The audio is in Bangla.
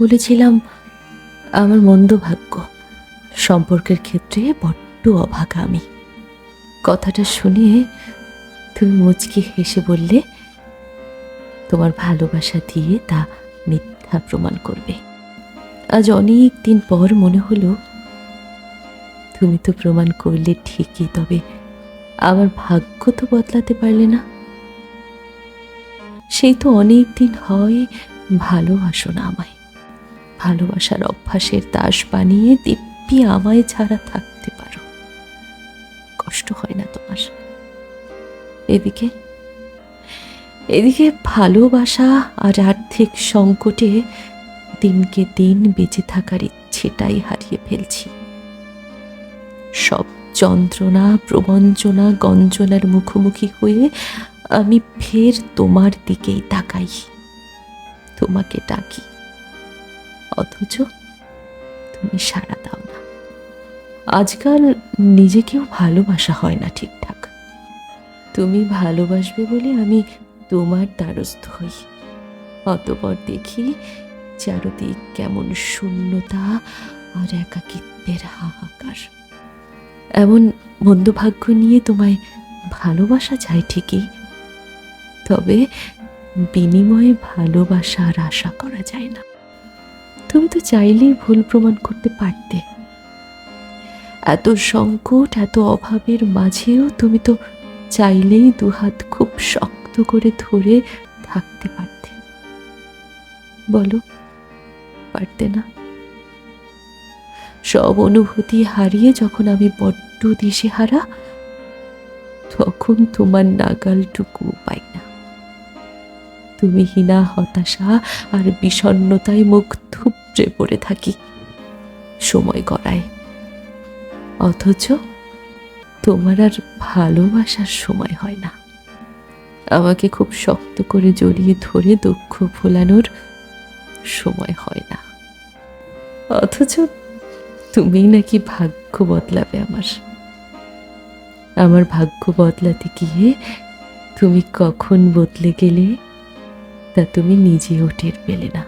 বলেছিলাম আমার মন্দ ভাগ্য, সম্পর্কের ক্ষেত্রে বড্ড অভাগা আমি। কথাটা শুনে তুমি মুচকি হেসে বললে তোমার ভালোবাসা দিয়ে তা মিথ্যা প্রমাণ করবে। আজ অনেক দিন পর মনে হলো তুমি তো প্রমাণ করলে ঠিকই, তবে আমার ভাগ্য তো বদলাতে পারলে না। সেই তো অনেক দিন হয় ভালোবাসো না আমায়, ভালোবাসার অভ্যাসের দাস বানিয়ে দিব্যি আমায় ছাড়া থাকতে পারো। কষ্ট হয় না তোমার? এদিকে এদিকে ভালোবাসা আর আর্থিক সংকটে দিনকে দিন বেঁচে থাকার ইচ্ছেটাই হারিয়ে ফেলছি। সব যন্ত্রণা, প্রবঞ্চনা, গঞ্জনার মুখোমুখি হয়ে আমি ফের তোমার দিকেই তাকাই, তোমাকে ডাকি, অথচ তুমি সাড়া দাও না। আজকাল নিজেকেও ভালোবাসা হয় না ঠিকঠাক। তুমি ভালোবাসবে বলে আমি তোমার দ্বারস্থ হই, অতঃপর দেখি চারদিক কেমন শূন্যতা আর একাকিত্বের হাহাকার। এমন মন্দ ভাগ্য নিয়ে তোমায় ভালোবাসা যায় ঠিকই, তবে বিনিময়ে ভালোবাসা আর আশা করা যায় না। তুমি তো চাইলেই ভুল প্রমাণ করতে পারতে। এত সংকট, এত অভাবের মাঝেও তুমি তো চাইলেই দুহাত খুব শক্ত করে ধরে থাকতে পারতে। বলো, পারতে না? সব অনুভূতি হারিয়ে যখন আমি বড্ড দিশেহারা, তখন তোমার নাগালটুকু পাই না। তুমি হীনা হতাশা আর বিষণ্ণতায় মুখ থুবড়ে পড়ে থাকি, সময় গড়ায়, অথচ তোমার আর ভালোবাসার সময় হয় না। আমাকে খুব শক্ত করে জড়িয়ে ধরে দুঃখ ভোলানোর সময় হয় না, অথচ তুমি নাকি ভাগ্য বদলাবে আমার ভাগ্য বদলাতে গিয়ে তুমি কখন বদলে গেলে তা তুমি নিজেও টের পেলে না।